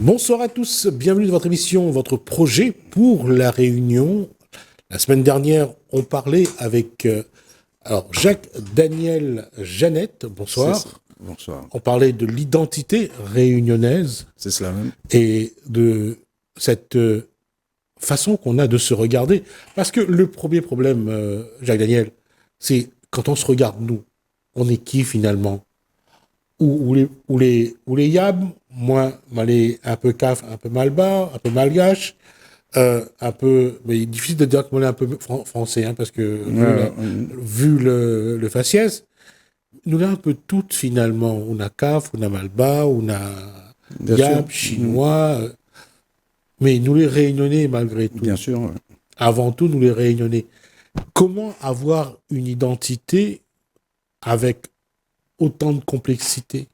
Bonsoir à tous, bienvenue dans votre émission, votre projet pour la Réunion. La semaine dernière, on parlait avec Jacques-Daniel Jeannette, bonsoir. Bonsoir. On parlait de l'identité réunionnaise. C'est cela même. Et de cette façon qu'on a de se regarder. Parce que le premier problème, Jacques-Daniel, c'est quand on se regarde, nous, on est qui finalement? Ou les yab, moi, malais, un peu caf, un peu malbar, un peu malgache, un peu, mais difficile de dire que moi, un peu français, hein, parce que vu le faciès, nous l'avons un peu toutes finalement. On a caf, on a malbar, on a yab, chinois, mais nous les réunionnais malgré tout. Bien sûr. Avant tout, nous les réunionnais. Comment avoir une identité avec autant de complexité?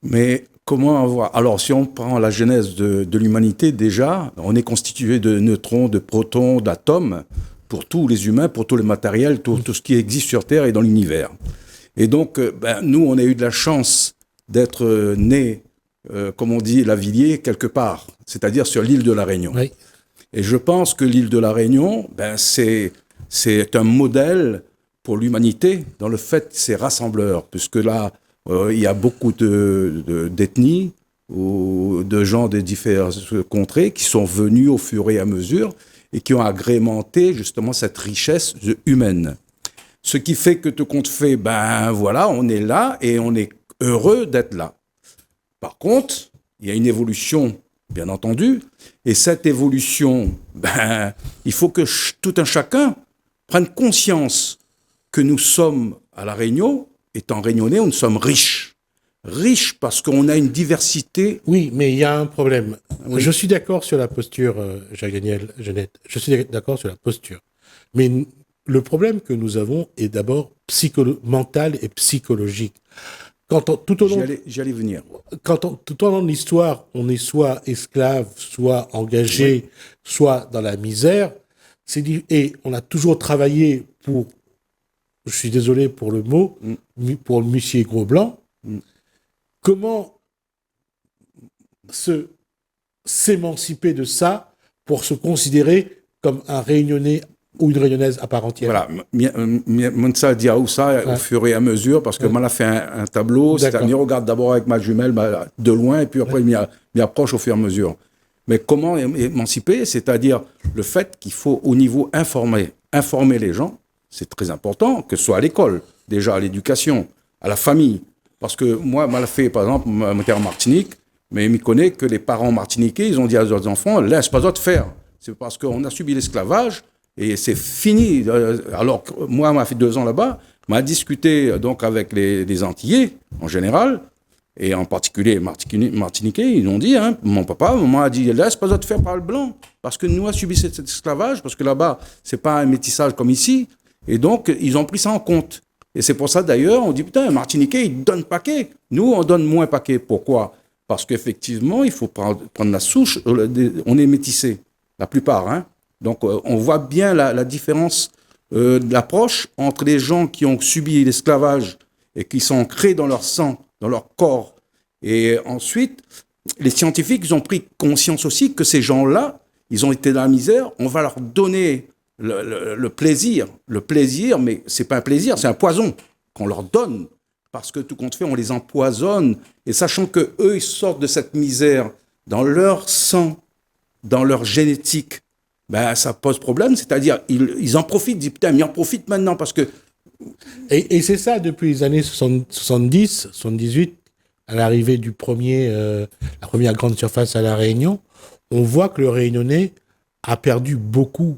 Mais comment avoir... Alors, si on prend la genèse de l'humanité, déjà, on est constitué de neutrons, de protons, d'atomes, pour tous les humains, pour tous les matériels, tout ce qui existe sur Terre et dans l'univers. Et donc, nous, on a eu de la chance d'être nés, comme on dit, Lavilliers, quelque part, c'est-à-dire sur l'île de la Réunion. Oui. Et je pense que l'île de la Réunion, c'est un modèle pour l'humanité, dans le fait, c'est rassembleur, puisque là, il y a beaucoup d'ethnies ou de gens des différentes contrées qui sont venus au fur et à mesure et qui ont agrémenté justement cette richesse humaine. Ce qui fait que tout compte fait, voilà, on est là et on est heureux d'être là. Par contre, il y a une évolution, bien entendu, et cette évolution, il faut que tout un chacun prenne conscience que nous sommes à La Réunion, étant réunionnais, nous sommes riches. Riches parce qu'on a une diversité. Oui, mais il y a un problème. Oui. Je suis d'accord sur la posture, Jacques-Daniel Jeannette. Je suis d'accord sur la posture. Mais le problème que nous avons est d'abord mental et psychologique. J'allais venir. Tout au long de l'histoire, on est soit esclave, soit engagé, oui, soit dans la misère. Et on a toujours travaillé pour... Je suis désolé pour le mot, pour le monsieur gros blanc. Comment s'émanciper de ça pour se considérer comme un Réunionnais ou une Réunionnaise à part entière? Voilà, Monsa dit ça au fur et à mesure, parce que moi, a fait un tableau, c'est-à-dire, regarde d'abord avec ma jumelle de loin, et puis après, il m'y approche au fur et à mesure. Mais comment émanciper? C'est-à-dire le fait qu'il faut, au niveau informer les gens. C'est très important, que ce soit à l'école, déjà à l'éducation, à la famille. Parce que moi, fait, par exemple, mon terre en Martinique, mais il me connaît que les parents martiniquais, ils ont dit à leurs enfants, laisse pas d'autre faire. C'est parce qu'on a subi l'esclavage et c'est fini. Alors, moi, m'a fait 2 ans là-bas, m'a discuté donc avec les Antillais, en général, et en particulier Martiniquais, ils ont dit, mon papa, maman a dit, laisse pas d'autre faire par le blanc. Parce que nous, on a subi cet esclavage, parce que là-bas, c'est pas un métissage comme ici. Et donc, ils ont pris ça en compte. Et c'est pour ça, d'ailleurs, on dit, putain, un Martiniquais, il donne paquet. Nous, on donne moins paquet. Pourquoi? Parce qu'effectivement, il faut prendre la souche. On est métissés, la plupart. Donc, on voit bien la différence d'approche entre les gens qui ont subi l'esclavage et qui sont ancrés dans leur sang, dans leur corps. Et ensuite, les scientifiques, ils ont pris conscience aussi que ces gens-là, ils ont été dans la misère. On va leur donner... Le plaisir, mais c'est pas un plaisir, c'est un poison qu'on leur donne, parce que tout compte fait, on les empoisonne, et sachant que eux, ils sortent de cette misère dans leur sang, dans leur génétique, ça pose problème, c'est-à-dire, ils en profitent, ils disent, putain, mais ils en profitent maintenant, parce que... Et c'est ça, depuis les années 70, 78, à l'arrivée la première grande surface à La Réunion, on voit que le Réunionnais a perdu beaucoup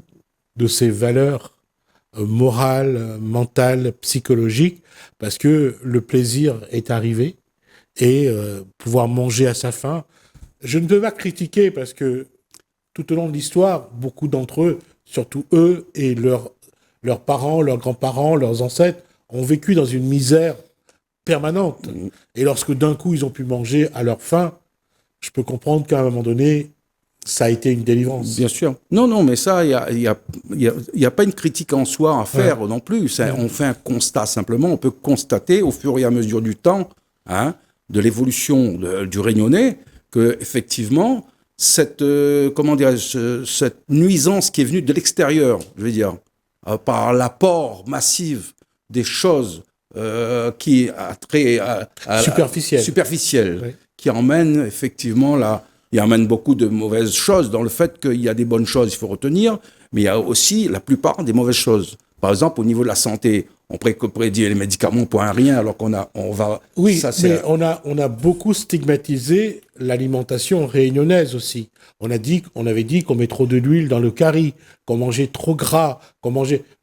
de ses valeurs morales, mentales, psychologiques, parce que le plaisir est arrivé et pouvoir manger à sa faim. Je ne peux pas critiquer parce que tout au long de l'histoire, beaucoup d'entre eux, surtout eux et leurs parents, leurs grands-parents, leurs ancêtres, ont vécu dans une misère permanente. Et lorsque d'un coup ils ont pu manger à leur faim, je peux comprendre qu'à un moment donné, ça a été une délivrance. Bien sûr. Non, mais ça, il y a pas une critique en soi à faire non plus. On fait un constat simplement. On peut constater au fur et à mesure du temps, de l'évolution du Réunionnais, que effectivement cette cette nuisance qui est venue de l'extérieur, je veux dire, par l'apport massif des choses qui a trait à superficielles, oui. qui emmène effectivement il amène beaucoup de mauvaises choses dans le fait qu'il y a des bonnes choses, il faut retenir, mais il y a aussi la plupart des mauvaises choses. Par exemple, au niveau de la santé, on prédit les médicaments pour un rien, alors on va... Oui, ça, mais on a beaucoup stigmatisé l'alimentation réunionnaise aussi. On avait dit qu'on met trop de l'huile dans le curry, qu'on mangeait trop gras,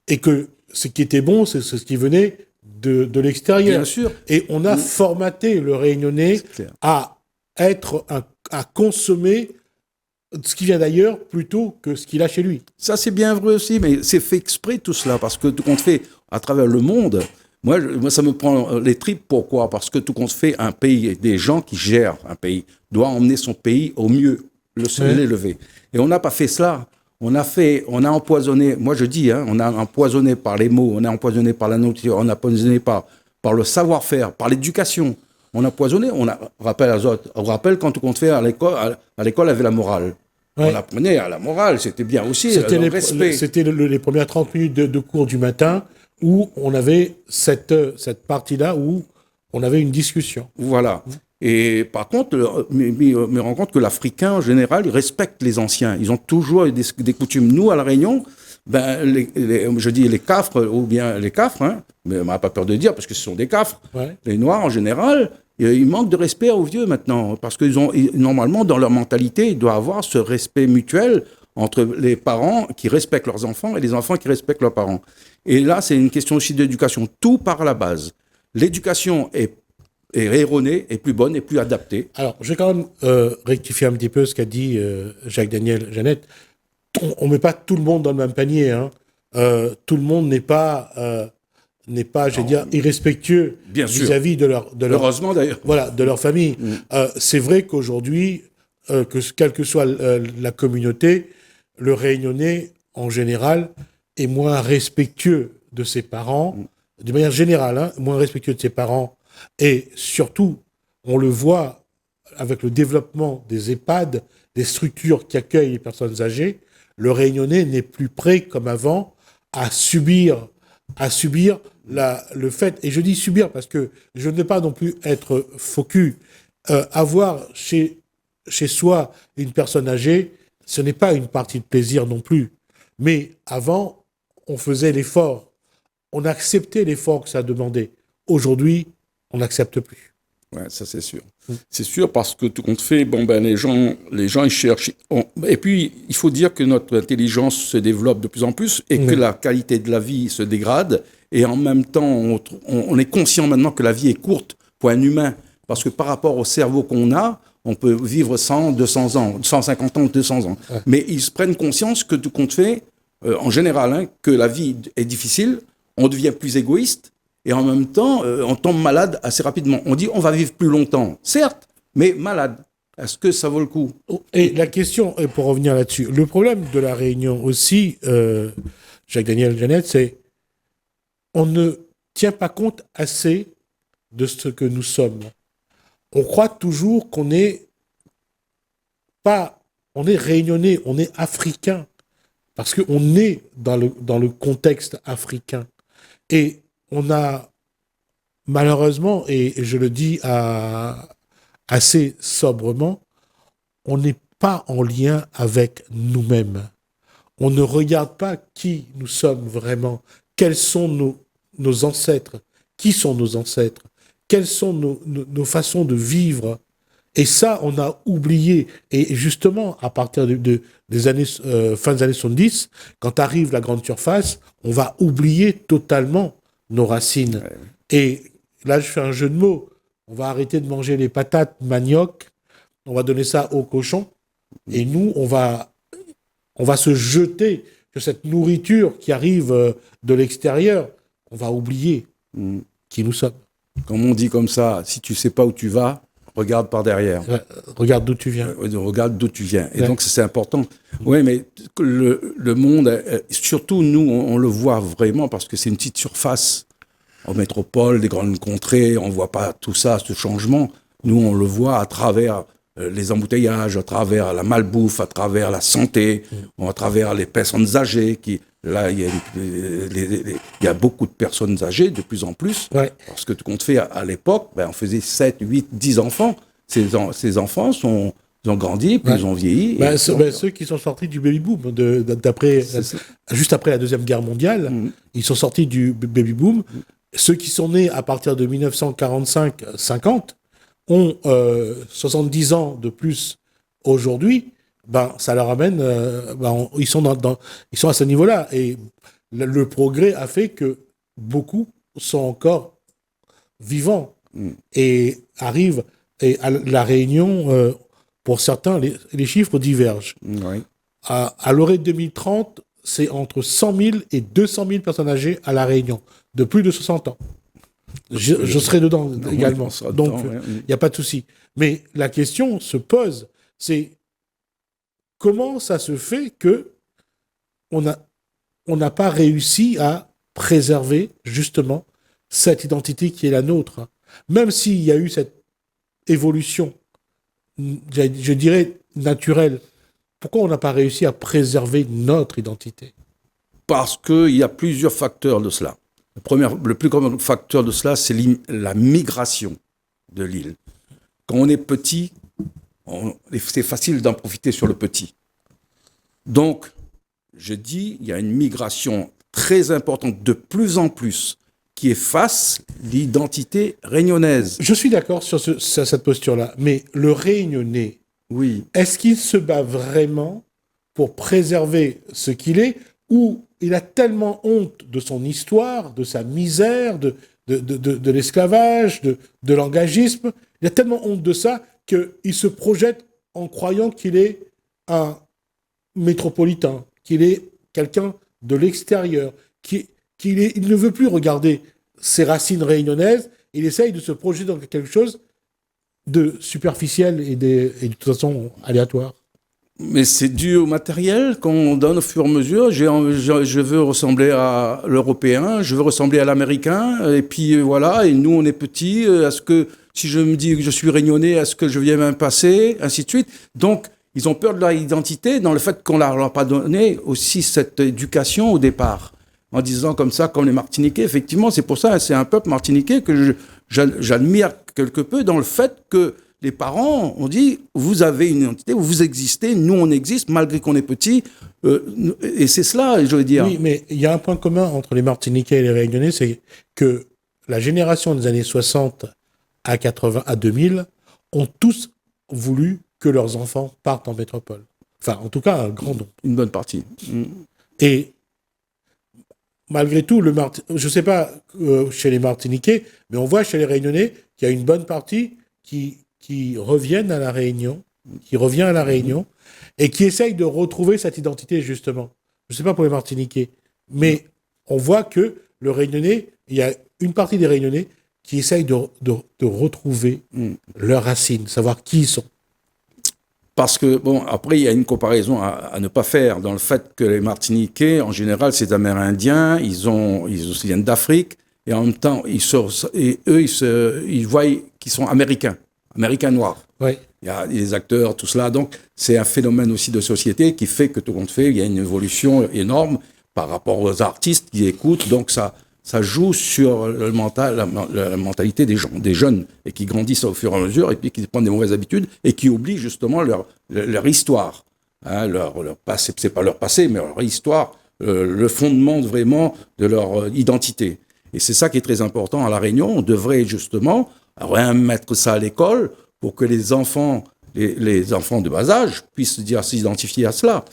et que ce qui était bon, c'est ce qui venait de l'extérieur. Bien sûr. Et on a formaté le Réunionnais à consommer ce qui vient d'ailleurs plutôt que ce qu'il a chez lui. Ça, c'est bien vrai aussi, mais c'est fait exprès tout cela, parce que tout compte fait, à travers le monde, moi, ça me prend les tripes. Pourquoi ? Parce que tout compte fait, un pays, des gens qui gèrent un pays, doit emmener son pays au mieux, l'élever. Et on n'a pas fait cela. On a empoisonné, moi je dis, on a empoisonné par les mots, on a empoisonné par la nourriture, on a empoisonné par le savoir-faire, par l'éducation. On a empoisonné, on rappelle quand tout compte fait à l'école, il y avait la morale. Ouais. On apprenait à la morale, c'était bien aussi, le respect. C'était les premières 30 minutes de cours du matin où on avait cette partie-là où on avait une discussion. Voilà. Et par contre, me rend compte que l'Africain, en général, il respecte les anciens. Ils ont toujours des coutumes. Nous, à La Réunion, je dis les cafres, ou bien les cafres, mais on n'a pas peur de dire, parce que ce sont des cafres. Ouais. Les Noirs, en général, ils manquent de respect aux vieux maintenant, parce que normalement, dans leur mentalité, il doit y avoir ce respect mutuel entre les parents qui respectent leurs enfants et les enfants qui respectent leurs parents. Et là, c'est une question aussi d'éducation. Tout part à la base. L'éducation est erronée, est plus bonne, est plus adaptée. Alors, je vais quand même rectifier un petit peu ce qu'a dit Jacques-Daniel Jeannette. On ne met pas tout le monde dans le même panier. Tout le monde n'est pas, je veux dire, irrespectueux vis-à-vis de leur heureusement d'ailleurs. Voilà, de leur famille. C'est vrai qu'aujourd'hui, quelle que soit la communauté, le Réunionnais, en général, est moins respectueux de ses parents, de manière générale, moins respectueux de ses parents. Et surtout, on le voit avec le développement des EHPAD, des structures qui accueillent les personnes âgées, le Réunionnais n'est plus prêt, comme avant, à subir le fait, et je dis subir parce que je ne veux pas non plus être faux cul, avoir chez soi une personne âgée, ce n'est pas une partie de plaisir non plus. Mais avant, on faisait l'effort, on acceptait l'effort que ça demandait. Aujourd'hui, on n'accepte plus. Ouais, ça c'est sûr. C'est sûr parce que tout compte fait, les gens ils cherchent. Et puis, il faut dire que notre intelligence se développe de plus en plus et que la qualité de la vie se dégrade. Et en même temps, on est conscient maintenant que la vie est courte pour un humain. Parce que par rapport au cerveau qu'on a, on peut vivre 100, 200 ans, 150 ans, 200 ans. Ouais. Mais ils se prennent conscience que tout compte fait, en général, que la vie est difficile, on devient plus égoïste. Et en même temps, on tombe malade assez rapidement. On dit on va vivre plus longtemps, certes, mais malade. Est-ce que ça vaut le coup ? Et la question, et pour revenir là-dessus, le problème de la Réunion aussi, Jacques-Daniel Jeannette, c'est on ne tient pas compte assez de ce que nous sommes. On croit toujours qu'on est réunionnais, on est africain, parce qu'on est dans le contexte africain. Et on a, malheureusement, et je le dis assez sobrement, on n'est pas en lien avec nous-mêmes. On ne regarde pas qui nous sommes vraiment, quels sont nos ancêtres, qui sont nos ancêtres, quelles sont nos façons de vivre. Et ça, on a oublié. Et justement, à partir des années, fin des années 70, quand arrive la grande surface, on va oublier totalement nos racines. Ouais. Et là, je fais un jeu de mots. On va arrêter de manger les patates, manioc, on va donner ça aux cochons, et nous, on va se jeter sur cette nourriture qui arrive de l'extérieur. On va oublier qui nous sommes. Comme on dit comme ça, si tu sais pas où tu vas, regarde par derrière. Regarde d'où tu viens. Regarde d'où tu viens. Et donc, c'est important. Oui, mais le monde, surtout nous, on le voit vraiment parce que c'est une petite surface. En métropole, des grandes contrées, on ne voit pas tout ça, ce changement. Nous, on le voit à travers les embouteillages, à travers la malbouffe, à travers la santé, à travers les personnes âgées. Là, il y a beaucoup de personnes âgées, de plus en plus. Ouais. Parce que quand on fait à l'époque, on faisait 7, 8, 10 enfants. Ces enfants ils ont grandi, puis ils ont vieilli. Ceux qui sont sortis du baby-boom, juste après la Deuxième Guerre mondiale, ils sont sortis du baby-boom. Ceux qui sont nés à partir de 1945-50 ont 70 ans de plus aujourd'hui, ça leur amène, ils sont à ce niveau-là. Et le progrès a fait que beaucoup sont encore vivants et arrivent. Et à La Réunion, pour certains, les chiffres divergent. Oui. À l'horizon 2030, c'est entre 100 000 et 200 000 personnes âgées à La Réunion, de plus de 60 ans. Je serai dedans également. Donc, il n'y a pas de souci. Mais la question se pose, c'est comment ça se fait que on n'a pas réussi à préserver justement cette identité qui est la nôtre. Même s'il y a eu cette évolution, je dirais naturelle, pourquoi on n'a pas réussi à préserver notre identité? Parce qu'il y a plusieurs facteurs de cela. Le plus grand facteur de cela, c'est la migration de l'île. Quand on est petit, c'est facile d'en profiter sur le petit. Donc, je dis, il y a une migration très importante, de plus en plus, qui efface l'identité réunionnaise. Je suis d'accord sur cette posture-là, mais le Réunionnais, oui. Est-ce qu'il se bat vraiment pour préserver ce qu'il est, ou il a tellement honte de son histoire, de sa misère, de l'esclavage, de l'engagisme, il a tellement honte de ça qu'il se projette en croyant qu'il est un métropolitain, qu'il est quelqu'un de l'extérieur, il ne veut plus regarder ses racines réunionnaises, il essaye de se projeter dans quelque chose de superficiel et de toute façon aléatoire. Mais c'est dû au matériel qu'on donne au fur et à mesure. Je veux ressembler à l'Européen, je veux ressembler à l'Américain, et puis voilà, et nous on est petits, est-ce que si je me dis que je suis réunionnais, est-ce que je viens même passer, ainsi de suite. Donc, ils ont peur de leur identité dans le fait qu'on ne leur a pas donné aussi cette éducation au départ. En disant comme ça, comme les Martiniquais, effectivement, c'est pour ça, c'est un peuple martiniquais que j'admire quelque peu dans le fait que les parents ont dit, vous avez une identité, vous existez, nous on existe, malgré qu'on est petits, et c'est cela, je veux dire. Oui, mais il y a un point commun entre les Martiniquais et les Réunionnais, c'est que la génération des années 60 à 80 à 2000 ont tous voulu que leurs enfants partent en métropole. Enfin, en tout cas, un grand nombre. Une bonne partie. Et malgré tout, je ne sais pas chez les Martiniquais, mais on voit chez les Réunionnais qu'il y a une bonne partie qui reviennent à La Réunion, et qui essayent de retrouver cette identité, justement. Je ne sais pas pour les Martiniquais, mais on voit que le Réunionnais, il y a une partie des Réunionnais qui essayent de retrouver leurs racines, savoir qui ils sont. Parce que, bon, après, il y a une comparaison à ne pas faire dans le fait que les Martiniquais, en général, c'est Amérindiens, ils viennent d'Afrique, et en même temps, ils voient qu'ils sont Américains noirs. Oui. Il y a les acteurs, tout cela. Donc, c'est un phénomène aussi de société qui fait que tout compte fait, il y a une évolution énorme par rapport aux artistes qui écoutent. Donc, ça joue sur la mentalité des jeunes et qui grandissent au fur et à mesure et puis qui prennent des mauvaises habitudes et qui oublient justement leur histoire. Hein, leur passé, c'est pas leur passé, mais leur histoire, le fondement vraiment de leur identité. Et c'est ça qui est très important à La Réunion. On devrait justement remettre ça à l'école pour que les enfants de bas âge puissent s'identifier à cela.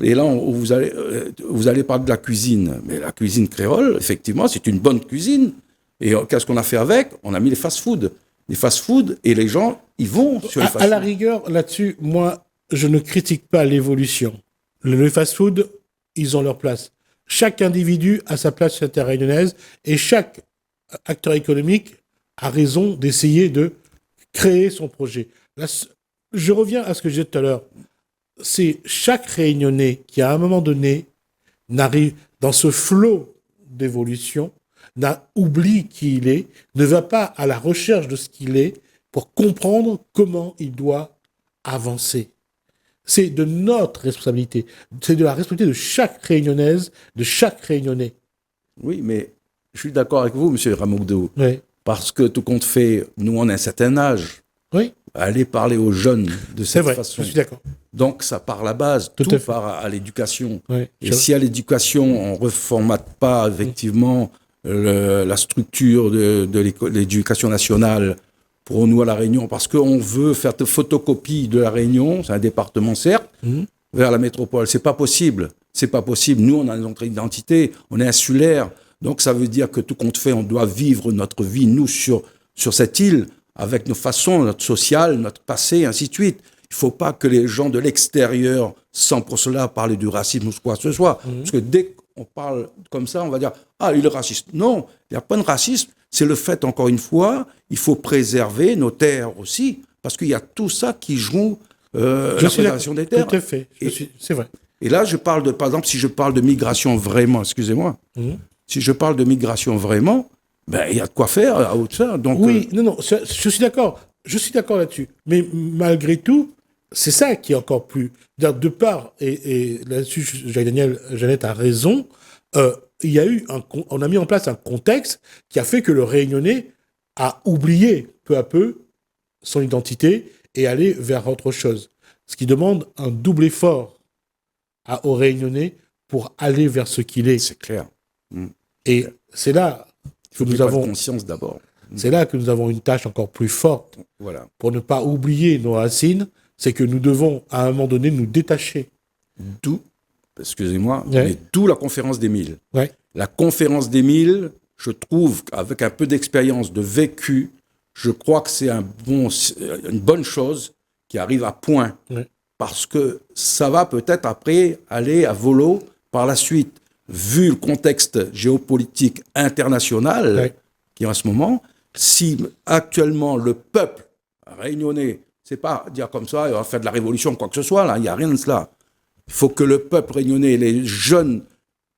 Et là, vous allez parler de la cuisine. Mais la cuisine créole, effectivement, c'est une bonne cuisine. Et qu'est-ce qu'on a fait avec? On a mis les fast-food. Les fast-food, et les gens, ils vont sur les fast-food. À la rigueur, là-dessus, moi, je ne critique pas l'évolution. Les fast-food, ils ont leur place. Chaque individu a sa place sur la terre réunionnaise et chaque acteur économique a raison d'essayer de créer son projet. Là, je reviens à ce que je disais tout à l'heure. C'est chaque Réunionnais qui, à un moment donné, n'arrive dans ce flot d'évolution, oublie qui il est, ne va pas à la recherche de ce qu'il est pour comprendre comment il doit avancer. C'est de notre responsabilité. C'est de la responsabilité de chaque réunionnaise, de chaque réunionnais. Oui, mais je suis d'accord avec vous, M. Ramoudou. Oui. Parce que tout compte fait, nous, on a un certain âge. Oui. Aller parler aux jeunes de cette façon. Je suis d'accord. Donc, ça part à la base, tout part à l'éducation. Oui, et si à l'éducation, on ne reformate pas, effectivement, la structure de l'éducation nationale pour nous à La Réunion, parce qu'on veut faire de photocopie de La Réunion, c'est un département certes, vers la métropole. C'est pas possible. C'est pas possible. Nous, on a notre identité, on est insulaire. Donc, ça veut dire que tout compte fait, on doit vivre notre vie, nous, sur cette île, avec nos façons, notre social, notre passé, ainsi de suite. Il ne faut pas que les gens de l'extérieur, sans pour cela parler du racisme ou quoi que ce soit. Parce que dès qu'on parle comme ça, on va dire « Ah, il est raciste ». Non, il n'y a pas de racisme. C'est le fait, encore une fois, il faut préserver nos terres aussi, parce qu'il y a tout ça qui joue la préservation des terres. Tout à fait, c'est vrai. Et là, je parle par exemple, si je parle de migration vraiment, excusez-moi, si je parle de migration vraiment, ben, il y a de quoi faire à hauteur. Donc, oui, non, je suis d'accord. Je suis d'accord là-dessus. Mais malgré tout, c'est ça qui est encore plus... De part, et là-dessus, Jeannette a raison, il y a eu on a mis en place un contexte qui a fait que le Réunionnais a oublié peu à peu son identité et aller vers autre chose. Ce qui demande un double effort aux Réunionnais pour aller vers ce qu'il est. C'est clair. Et c'est là que nous avons conscience d'abord. C'est là que nous avons une tâche encore plus forte. Voilà. Pour ne pas oublier nos racines, c'est que nous devons à un moment donné nous détacher. D'où, excusez-moi, mais d'où la conférence des 1000. Ouais. La conférence des 1000, je trouve, avec un peu d'expérience, de vécu, je crois que c'est une bonne chose qui arrive à point. Ouais. Parce que ça va peut-être après aller à volo par la suite. Vu le contexte géopolitique international qui est en ce moment, si actuellement le peuple réunionnais, c'est pas dire comme ça, il va faire de la révolution, quoi que ce soit, là, il n'y a rien de cela. Il faut que le peuple réunionnais, les jeunes,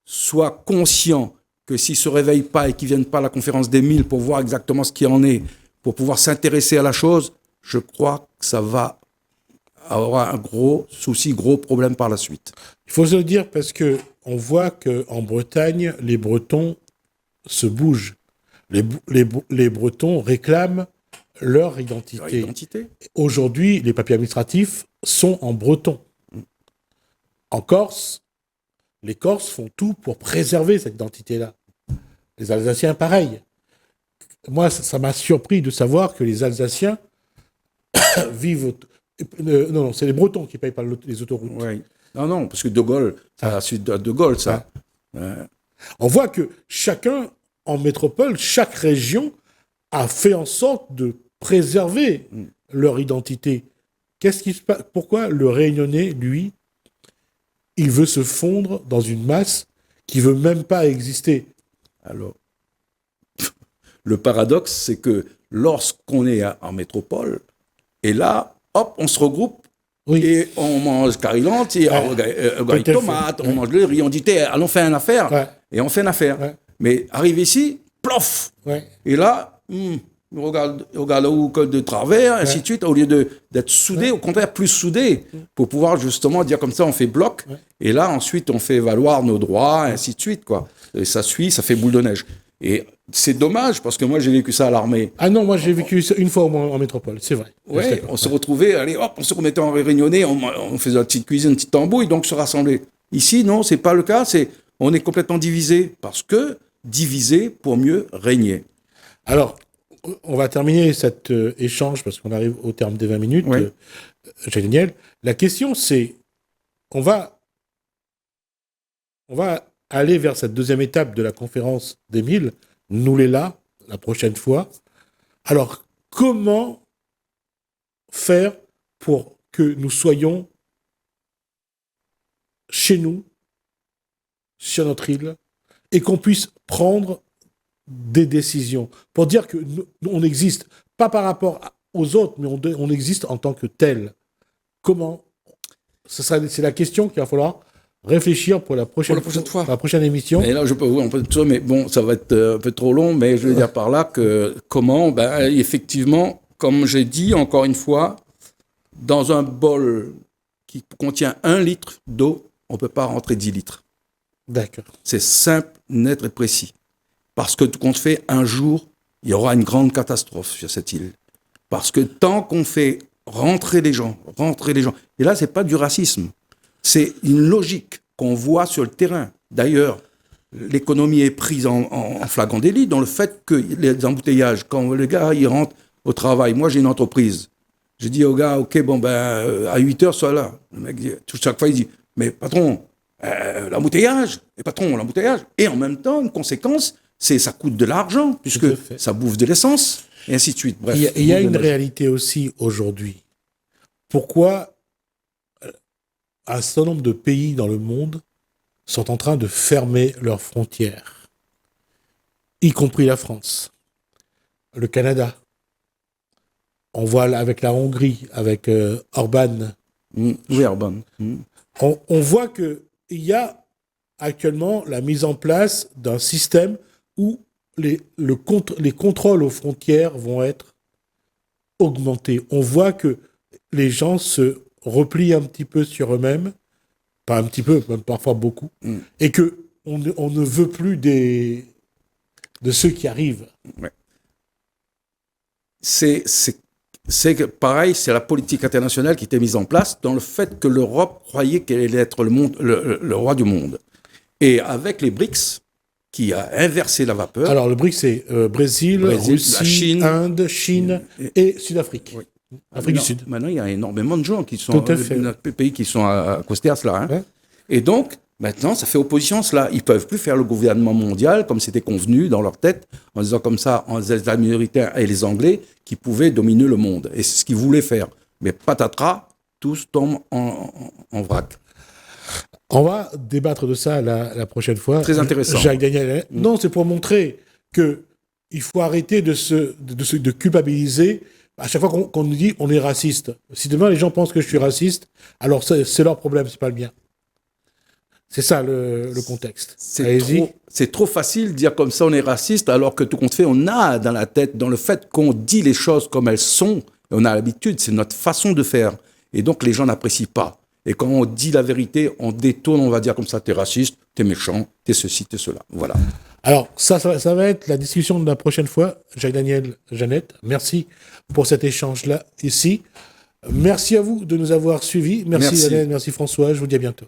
soient conscients que s'ils ne se réveillent pas et qu'ils ne viennent pas à la conférence des 1000 pour voir exactement ce qui en est, pour pouvoir s'intéresser à la chose, je crois que ça va avoir un gros souci, gros problème par la suite. Il faut se le dire parce qu'on voit qu'en Bretagne, les Bretons se bougent. Les Bretons réclament leur identité. Aujourd'hui, les papiers administratifs sont en breton. En Corse, les Corses font tout pour préserver cette identité-là. Les Alsaciens, pareil. Moi, ça m'a surpris de savoir que les Alsaciens vivent... Non, c'est les Bretons qui ne payent pas les autoroutes. Oui. Non, parce que De Gaulle, c'est la suite de Gaulle, ça. On voit que chacun, en métropole, chaque région a fait en sorte de préserver leur identité. Qu'est-ce qui se passe ? Pourquoi le Réunionnais, lui, il veut se fondre dans une masse qui ne veut même pas exister ? Alors, le paradoxe, c'est que lorsqu'on est en métropole, et là, hop, on se regroupe, et on mange carilante, et tomate, on mange le riz, on dit, allons faire une affaire, et on fait une affaire. Mais arrive ici, plof, et là, on regarde où de travers, ainsi de suite, au lieu d'être soudés, au contraire, plus soudés, pour pouvoir justement dire comme ça, on fait bloc, et là, ensuite, on fait valoir nos droits, ainsi de suite, quoi. Et ça suit, ça fait boule de neige. Et c'est dommage, parce que moi, j'ai vécu ça à l'armée. Ah non, moi, j'ai vécu ça une fois au moins en métropole, c'est vrai. Oui, on se retrouvait, allez, hop, on se remettait en réunionnais, on faisait une petite cuisine, une petite tambouille, donc se rassembler. Ici, non, c'est pas le cas, on est complètement divisé, parce que divisé pour mieux régner. Alors, on va terminer cet échange, parce qu'on arrive au terme des 20 minutes, Daniel. La question, c'est, on va aller vers cette deuxième étape de la conférence des 1000, nous les là, la prochaine fois. Alors, comment faire pour que nous soyons chez nous, sur notre île, et qu'on puisse prendre des décisions, pour dire que on existe, pas par rapport aux autres, mais on existe en tant que tel. Comment ? C'est la question qu'il va falloir réfléchir pour la prochaine fois, la prochaine émission. Et là, je peux vous un peu de ça, mais bon, ça va être un peu trop long, mais je veux dire par là que comment, effectivement, comme j'ai dit encore une fois, dans un bol qui contient 1 litre d'eau, on ne peut pas rentrer 10 litres. D'accord. C'est simple, net et précis. Parce que tout compte fait, un jour, il y aura une grande catastrophe sur cette île. Parce que tant qu'on fait rentrer les gens, et là, ce n'est pas du racisme, c'est une logique qu'on voit sur le terrain. D'ailleurs, l'économie est prise en flagrant délit dans le fait que les embouteillages, quand le gars il rentre au travail, moi j'ai une entreprise, je dis au gars, ok, bon ben à 8h, sois là. Le mec dit, chaque fois il dit, mais patron, l'embouteillage, et en même temps, une conséquence, ça coûte de l'argent, puisque ça bouffe de l'essence, et ainsi de suite. Bref, il y a une réalité aussi aujourd'hui. Pourquoi un certain nombre de pays dans le monde sont en train de fermer leurs frontières, y compris la France, le Canada. On voit avec la Hongrie, avec Orban. Oui, Orban. On voit qu'il y a actuellement la mise en place d'un système où les contrôles aux frontières vont être augmentés. On voit que les gens se replient un petit peu sur eux-mêmes, pas un petit peu, même parfois beaucoup, et qu'on ne veut plus de ceux qui arrivent. Ouais. C'est pareil, c'est la politique internationale qui était mise en place dans le fait que l'Europe croyait qu'elle allait être le roi du monde. Et avec les BRICS, qui a inversé la vapeur. Alors, le BRICS, c'est Brésil, Russie, Chine, Inde, Chine et Sud-Afrique. Oui. Afrique du Sud. Maintenant, il y a énormément de gens qui sont pays qui sont accostés à cela. Hein. Ouais. Et donc, maintenant, ça fait opposition à cela. Ils ne peuvent plus faire le gouvernement mondial comme c'était convenu dans leur tête, en disant comme ça, les Américains et les Anglais qui pouvaient dominer le monde. Et c'est ce qu'ils voulaient faire. Mais patatras, tous tombent en vrac. On va débattre de ça la prochaine fois. Très intéressant. Jacques Daniel. Non, c'est pour montrer qu'il faut arrêter de culpabiliser. À chaque fois qu'on nous dit on est raciste. Si demain les gens pensent que je suis raciste, alors c'est leur problème, c'est pas le mien. C'est ça le contexte. C'est trop facile de dire comme ça on est raciste, alors que tout compte fait, on a dans la tête, dans le fait qu'on dit les choses comme elles sont, on a l'habitude, c'est notre façon de faire. Et donc les gens n'apprécient pas. Et quand on dit la vérité, on détourne, on va dire comme ça, t'es raciste, t'es méchant, t'es ceci, t'es cela. Voilà. Alors, ça va être la discussion de la prochaine fois. Jacques-Daniel, Jeannette, merci pour cet échange-là ici. Merci à vous de nous avoir suivis. Merci Daniel, merci François, je vous dis à bientôt.